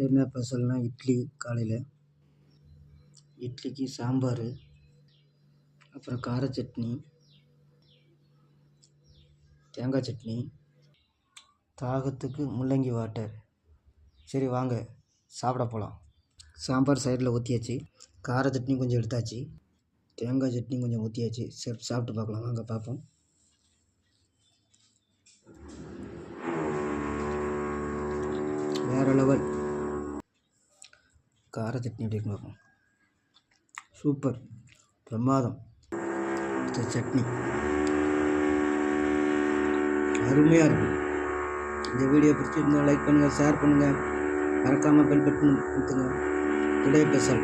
என்ன ஸ்பெஷல்னா இட்லி காலையில், இட்லிக்கு சாம்பார், அப்புறம் கார சட்னி, தேங்காய் சட்னி, தாகத்துக்கு முள்ளங்கி வாட்டர். சரி வாங்க சாப்பிட போகலாம். சாம்பார் சைடில் ஊற்றியாச்சு, கார சட்னி கொஞ்சம் எடுத்தாச்சு, தேங்காய் சட்னி கொஞ்சம் ஊற்றியாச்சு. சரி சாப்பிட்டு பார்க்கலாம், வாங்க பார்ப்போம். வேறு லெவல் கார சட்னி எப்படி இருக்கு பார்ப்போம். சூப்பர், பிரமாதம். அடுத்த சட்னி அருமையாக இருக்கும். இந்த வீடியோ பிடிச்சிருந்தால் லைக் பண்ணுங்கள், ஷேர் பண்ணுங்கள், மறக்காமல் பெல் பட்டன் கொடுத்துங்க. Today special